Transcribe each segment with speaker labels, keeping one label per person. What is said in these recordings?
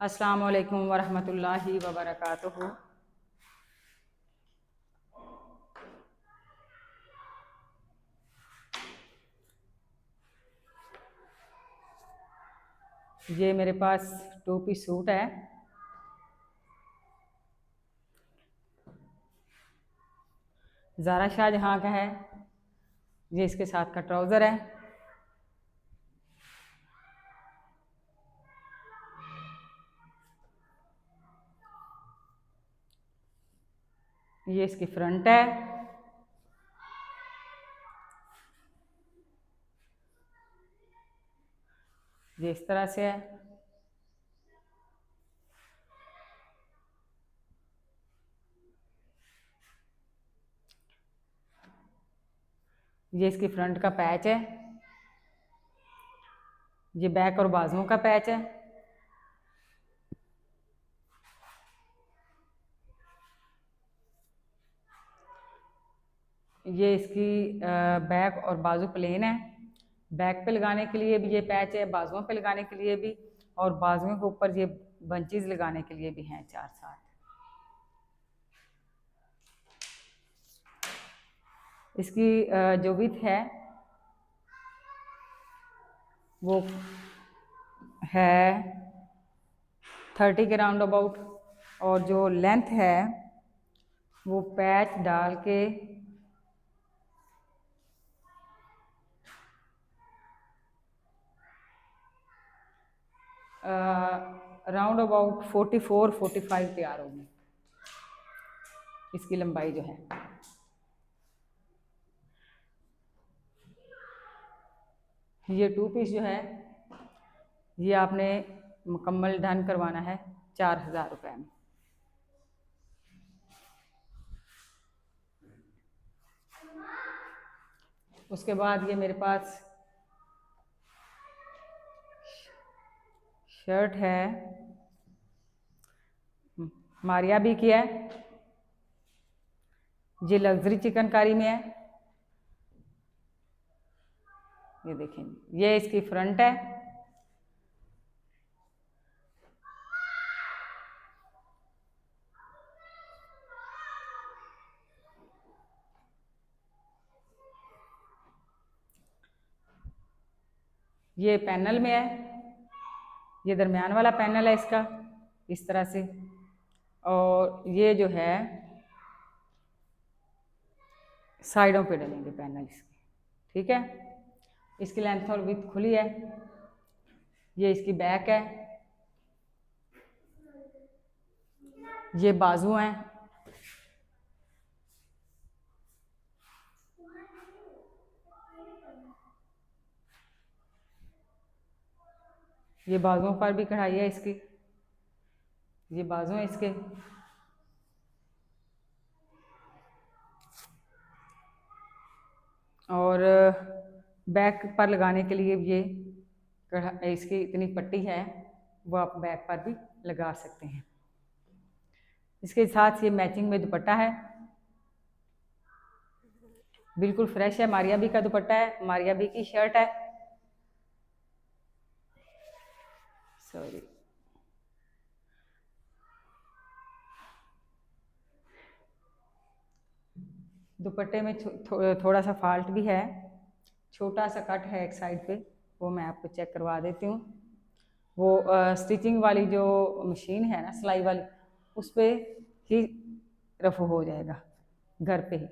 Speaker 1: अस्सलाम वालेकुम वरहमतुल्लाहि वबरकातुहू। ये मेरे पास 2 पीस सूट है। ज़ारा शाहजहाँ का है। ये इसके साथ का ट्राउज़र है। ये इसकी फ्रंट है। ये इस तरह से है। ये इसकी फ्रंट का पैच है। ये बैक और बाजुओं का पैच है। ये इसकी बैक और बाजू प्लेन है। बैक पे लगाने के लिए भी ये पैच है, बाजुओं पे लगाने के लिए भी, और बाजुओं के ऊपर ये बंचेस लगाने के लिए भी हैं 4 7। इसकी जो विड्थ है वो है 30 के राउंड अबाउट, और जो लेंथ है वो पैच डाल के राउंड अबाउट 44-45 तैयार होगी इसकी लंबाई जो है। ये 2 पीस जो है ये आपने मुकम्मल डन करवाना है 4000 रुपये में। उसके बाद ये मेरे पास शर्ट है, मारिया भी की है। ये लग्जरी चिकनकारी में है। ये देखें, ये इसकी फ्रंट है। ये पैनल में है। ये दरमियान वाला पैनल है इसका, इस तरह से। और ये जो है साइडों पे डलेंगे पैनल इसके, ठीक है। इसकी लेंथ और विड्थ खुली है। ये इसकी बैक है। ये बाजू हैं। ये बाजुओं पर भी कढ़ाई है इसकी। ये बाजू हैं इसके। और बैक पर लगाने के लिए ये इसकी इतनी पट्टी है, वो आप बैक पर भी लगा सकते हैं। इसके साथ ये मैचिंग में दुपट्टा है, बिल्कुल फ्रेश है। मारिया बी का दुपट्टा है, मारिया बी की शर्ट है। सॉरी, दुपट्टे में थोड़ा सा फॉल्ट भी है, छोटा सा कट है एक साइड पे, वो मैं आपको चेक करवा देती हूँ। वो स्टिचिंग वाली जो मशीन है ना, सिलाई वाली, उस पर ही रफ हो जाएगा घर पे ही।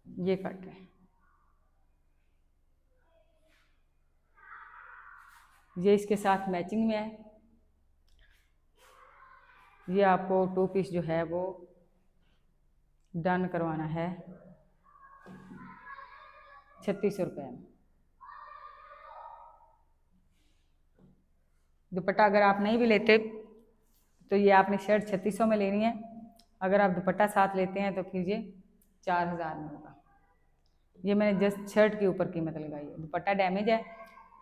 Speaker 1: ये कट है। ये इसके साथ मैचिंग में है। ये आपको 2 पीस जो है वो डन करवाना है 3600 रुपये में। दुपट्टा अगर आप नहीं भी लेते तो ये आपने शर्ट 3600 में लेनी है। अगर आप दुपट्टा साथ लेते हैं तो फिर ये 4000 में होगा। ये मैंने जस्ट शर्ट के ऊपर कीमत लगाई है। दुपट्टा डैमेज है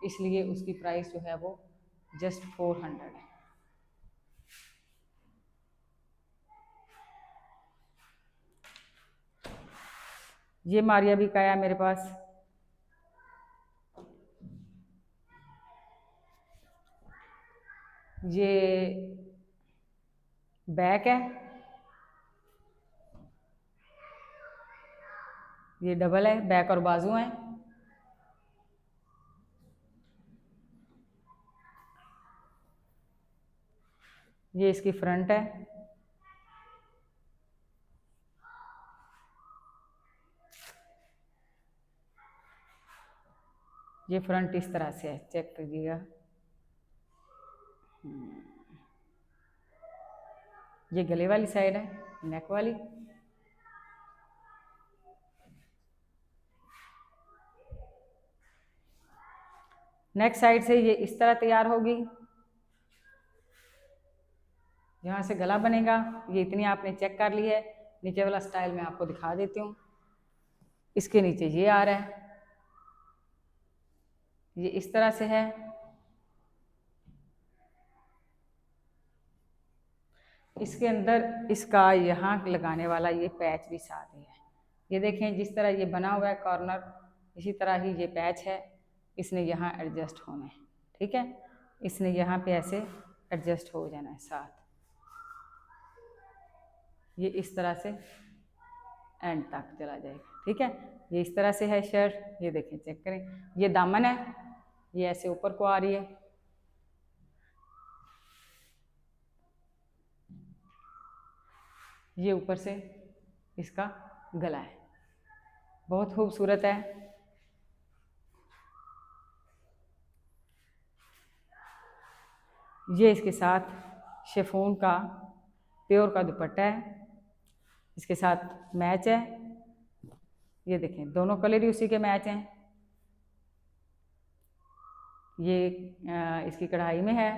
Speaker 1: इसलिए उसकी प्राइस जो है वो जस्ट 400 है। ये मारिया भी का आया मेरे पास। ये बैक है, ये डबल है, बैक और बाजू हैं। ये इसकी फ्रंट है, ये फ्रंट इस तरह से है, चेक कीजिएगा। ये गले वाली साइड है, नेक वाली। नेक्स्ट साइड से ये इस तरह तैयार होगी, यहाँ से गला बनेगा। ये इतनी आपने चेक कर ली है। नीचे वाला स्टाइल मैं आपको दिखा देती हूँ। इसके नीचे ये आ रहा है, ये इस तरह से है। इसके अंदर इसका यहाँ लगाने वाला ये पैच भी साथ ही है। ये देखें, जिस तरह ये बना हुआ है कॉर्नर, इसी तरह ही ये पैच है। इसने यहाँ एडजस्ट होना है, ठीक है। इसने यहाँ पे ऐसे एडजस्ट हो जाना है साथ। ये इस तरह से एंड तक चला जाएगा, ठीक है। ये इस तरह से है शर्ट। ये देखें, चेक करें, ये दामन है, ये ऐसे ऊपर को आ रही है। ये ऊपर से इसका गला है, बहुत खूबसूरत है। ये इसके साथ शिफॉन का प्योर का दुपट्टा है, इसके साथ मैच है। ये देखें, दोनों कलर ही उसी के मैच हैं। ये इसकी कढ़ाई में है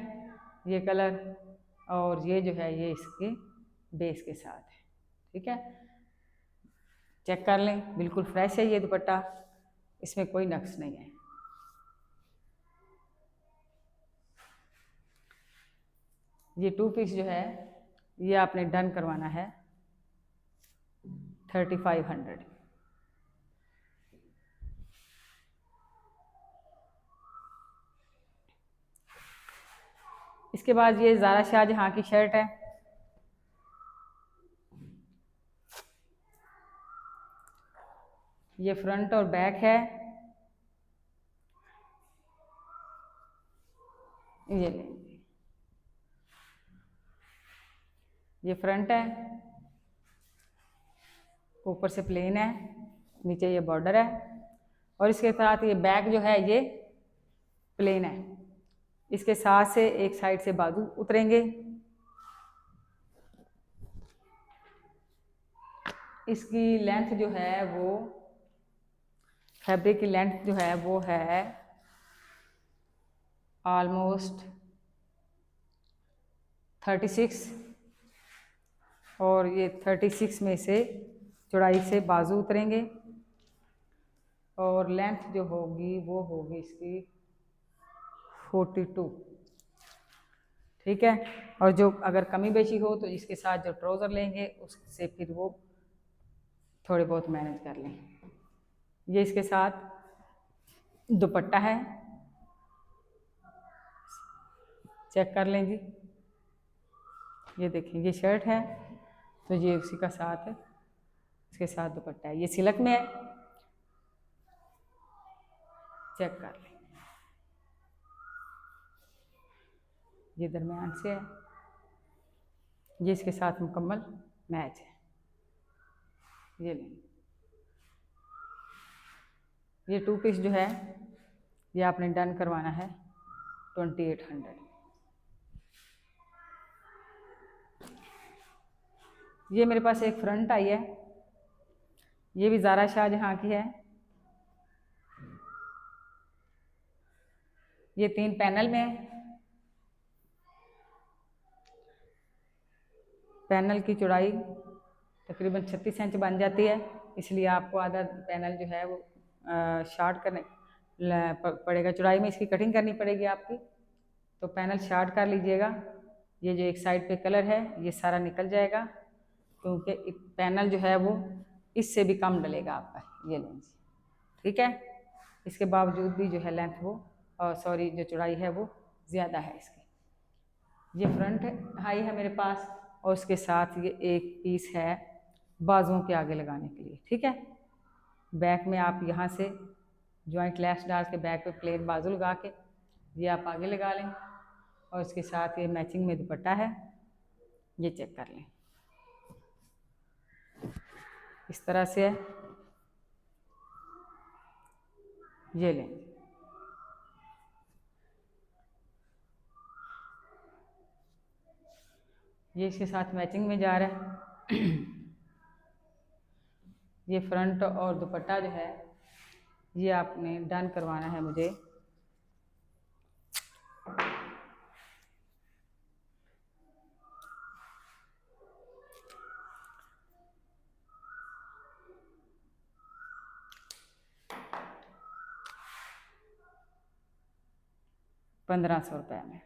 Speaker 1: ये कलर, और ये जो है ये इसके बेस के साथ है, ठीक है। चेक कर लें, बिल्कुल फ्रेश है ये दुपट्टा, इसमें कोई नक्स नहीं है। ये 2 पीस जो है ये आपने डन करवाना है 3500। इसके बाद ये ज़ारा शाहजहां की शर्ट है। ये फ्रंट और बैक है। ये लेंगे, ये फ्रंट है, ऊपर से प्लेन है, नीचे ये बॉर्डर है, और इसके साथ ये बैक जो है ये प्लेन है। इसके साथ से एक साइड से बाजू उतरेंगे। इसकी लेंथ जो है वो, फैब्रिक की लेंथ जो है वो है ऑलमोस्ट 36, और ये 36 में से चौड़ाई से बाजू उतरेंगे, और लेंथ जो होगी वो होगी इसकी 42, ठीक है। और जो अगर कमी बेशी हो तो इसके साथ जो ट्राउज़र लेंगे उससे फिर वो थोड़े बहुत मैनेज कर लें। ये इसके साथ दुपट्टा है, चेक कर लें जी। ये देखें, ये शर्ट है तो ये उसी का साथ है, इसके साथ दुपट्टा है। ये सिल्क में है, चेक कर लें। ये दरमियान से है, ये इसके साथ मुकम्मल मैच है। ये लें, ये 2 पीस जो है ये आपने डन करवाना है 2800। ये मेरे पास एक फ्रंट आई है, ये भी ज़ारा शाहजहां की है। ये 3 पैनल में है। पैनल की चौड़ाई तकरीबन 36 इंच बन जाती है, इसलिए आपको आधा पैनल जो है वो शार्ट करने पड़ेगा। चौड़ाई में इसकी कटिंग करनी पड़ेगी आपकी, तो पैनल शार्ट कर लीजिएगा। ये जो एक साइड पे कलर है ये सारा निकल जाएगा, क्योंकि पैनल जो है वो इससे भी कम डलेगा आपका, ये लें जी, ठीक है। इसके बावजूद भी जो है लेंथ वो सॉरी जो चौड़ाई है वो ज़्यादा है इसकी। ये फ्रंट हाई है मेरे पास और उसके साथ ये एक पीस है बाजुओं के आगे लगाने के लिए, ठीक है। बैक में आप यहाँ से जॉइंट लैस डाल के बैक पे प्लेन बाजू लगा के ये आप आगे लगा लें और इसके साथ ये मैचिंग में दुपट्टा है, ये चेक कर लें। इस तरह से है, ये लें। ये इसके साथ मैचिंग में जा रहा है। ये फ्रंट और दुपट्टा जो है ये आपने डन करवाना है मुझे 1500 रुपये में।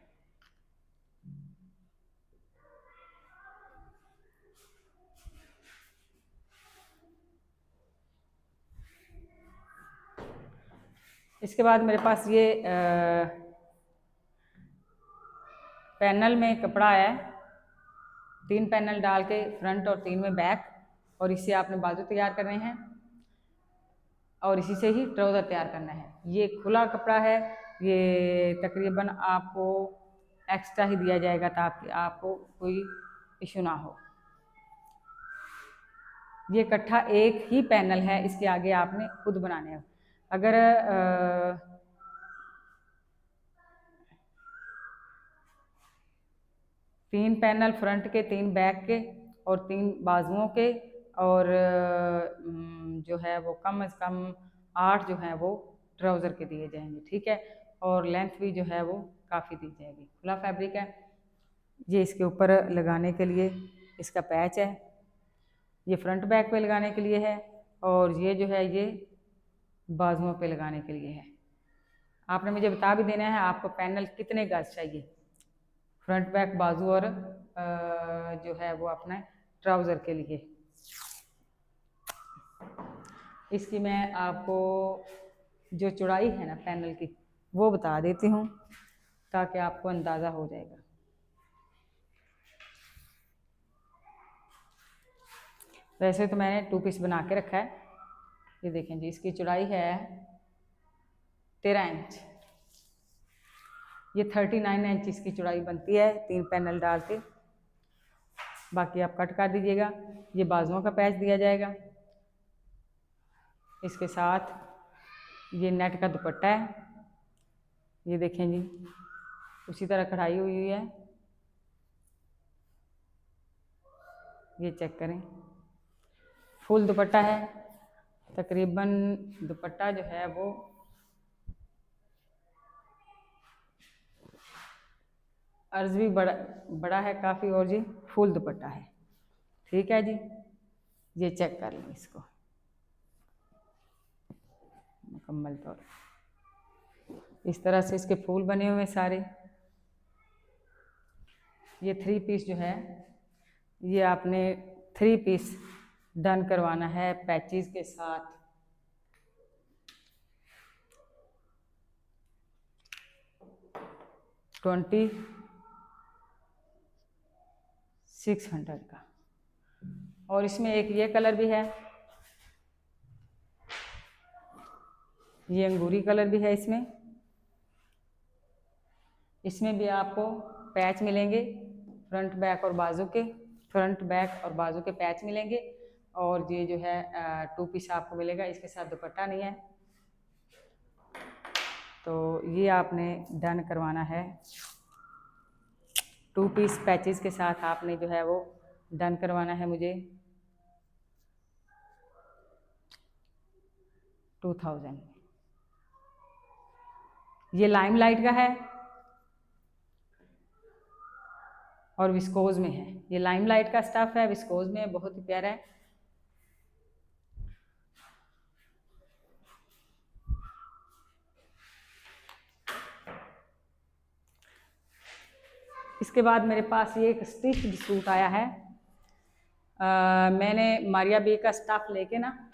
Speaker 1: इसके बाद मेरे पास ये पैनल में कपड़ा है, 3 पैनल डाल के फ्रंट और 3 में बैक, और इससे आपने बाजू तैयार करने हैं और इसी से ही ट्राउज़र तैयार करना है। ये खुला कपड़ा है, ये तकरीबन आपको एक्स्ट्रा ही दिया जाएगा ताकि आपको कोई इशू ना हो। ये इकट्ठा एक ही पैनल है, इसके आगे आपने खुद बनाने हैं। अगर 3 पैनल फ्रंट के, 3 बैक के और 3 बाजुओं के, और जो है वो कम से कम 8 जो है वो ट्राउज़र के दिए जाएंगे, ठीक है। और लेंथ भी जो है वो काफ़ी दी जाएगी। खुला फैब्रिक है। ये इसके ऊपर लगाने के लिए इसका पैच है, ये फ्रंट बैक पे लगाने के लिए है, और ये जो है ये बाजुओं पे लगाने के लिए है। आपने मुझे बता भी देना है आपको पैनल कितने गज चाहिए, फ्रंट बैक बाजू और जो है वो अपना ट्राउज़र के लिए। इसकी मैं आपको जो चौड़ाई है ना पैनल की वो बता देती हूँ ताकि आपको अंदाज़ा हो जाएगा। वैसे तो मैंने 2 पीस बना के रखा है। ये देखें जी, इसकी चौड़ाई है 13 इंच। ये 39 इंच इसकी चौड़ाई बनती है 3 पैनल डाल के। बाकी आप कट कर दीजिएगा। ये बाजुओं का पैच दिया जाएगा। इसके साथ ये नेट का दुपट्टा है, ये देखें जी, उसी तरह कढ़ाई हुई है, ये चेक करें। फुल दुपट्टा है, तकरीबन दुपट्टा जो है वो अर्ज भी बड़ा है काफ़ी, और जी फुल दुपट्टा है, ठीक है जी। ये चेक कर लें इसको मुकम्मल तौर इस तरह से इसके फूल बने हुए सारे। ये 3 पीस जो है ये आपने 3 पीस डन करवाना है पैचेस के साथ। $2600 का। और इसमें एक ये कलर भी है, ये अंगूरी कलर भी है। इसमें भी आपको पैच मिलेंगे, फ्रंट बैक और बाजू के, फ्रंट बैक और बाजू के पैच मिलेंगे। और ये जो है 2 पीस आपको मिलेगा, इसके साथ दुपट्टा नहीं है। तो ये आपने डन करवाना है 2 पीस पैचेस के साथ, आपने जो है वो डन करवाना है मुझे 2000। ये लाइम लाइट का है और विस्कोज में है। ये लाइम लाइट का स्टफ है, विस्कोज में, बहुत ही प्यारा है। इसके बाद मेरे पास ये एक स्टिच सूट आया है। मैंने मारिया बी का स्टफ लेके ना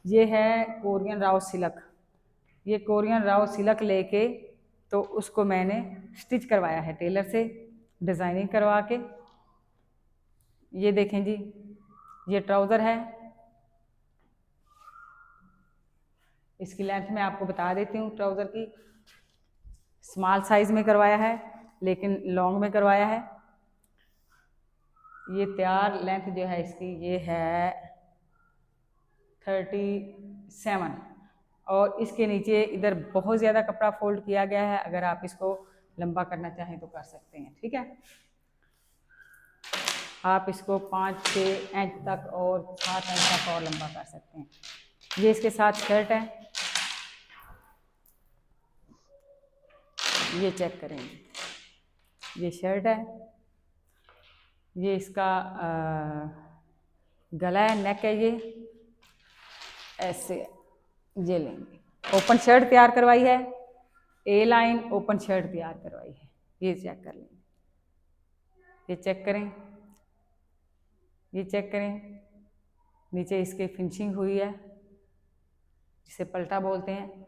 Speaker 1: ये है कोरियन राव सिल्क। ये कोरियन राव सिल्क लेके तो उसको मैंने स्टिच करवाया है टेलर से, डिज़ाइनिंग करवा के। ये देखें जी, ये ट्राउज़र है। इसकी लेंथ मैं आपको बता देती हूँ। ट्राउज़र की स्मॉल साइज़ में करवाया है, लेकिन लॉन्ग में करवाया है। ये तैयार लेंथ जो है इसकी ये है 37, और इसके नीचे इधर बहुत ज़्यादा कपड़ा फोल्ड किया गया है। अगर आप इसको लंबा करना चाहें तो कर सकते हैं, ठीक है। आप इसको 5-6 इंच तक और 7 इंच तक और लंबा कर सकते हैं। ये इसके साथ शर्ट है, ये चेक करेंगे। ये शर्ट है, ये इसका गला है, नेक है, ये ऐसे ये लेंगे। ओपन शर्ट तैयार करवाई है, ए लाइन ओपन शर्ट तैयार करवाई है। ये चेक कर लेंगे, ये चेक करें, ये चेक करें। नीचे इसके फिनिशिंग हुई है, जिसे पलटा बोलते हैं,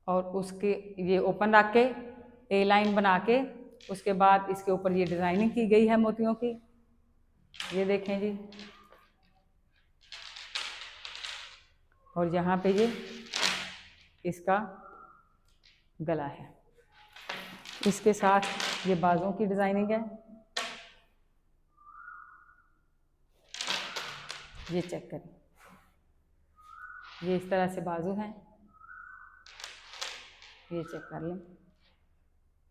Speaker 1: और उसके ये ओपन रख के ए लाइन बना के उसके बाद इसके ऊपर ये डिज़ाइनिंग की गई है मोतियों की। ये देखें जी, और यहाँ पे ये इसका गला है। इसके साथ ये बाजों की डिज़ाइनिंग है, ये चेक करें। ये इस तरह से बाजू हैं, ये चेक कर लें।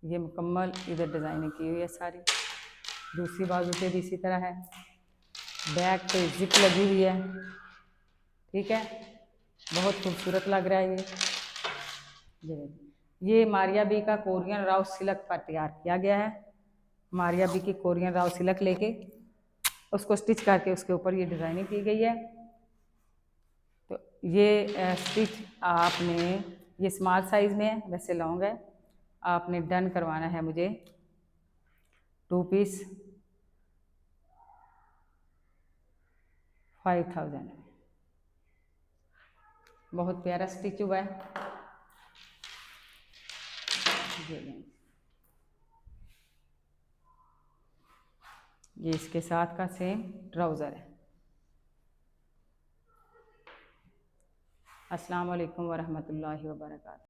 Speaker 1: ये मुकम्मल इधर डिज़ाइनिंग की हुई है सारी। दूसरी बाजू पे भी इसी तरह है, बैक पे जिप लगी हुई है, ठीक है। बहुत खूबसूरत लग रहा है ये मारिया बी का कोरियन राव सिल्क पर तैयार किया गया है। मारिया बी की कोरियन राव सिल्क लेके उसको स्टिच करके उसके ऊपर ये डिज़ाइनिंग की गई है। तो ये स्टिच आपने, ये स्मॉल साइज़ में है, वैसे लॉन्ग है। आपने डन करवाना है मुझे 2 पीस 5000। बहुत प्यारा स्टिच हुआ है। ये इसके साथ का सेम ट्राउज़र है। अस्सलाम वालेकुम वरहमतुल्लाहि वबरकातुहू।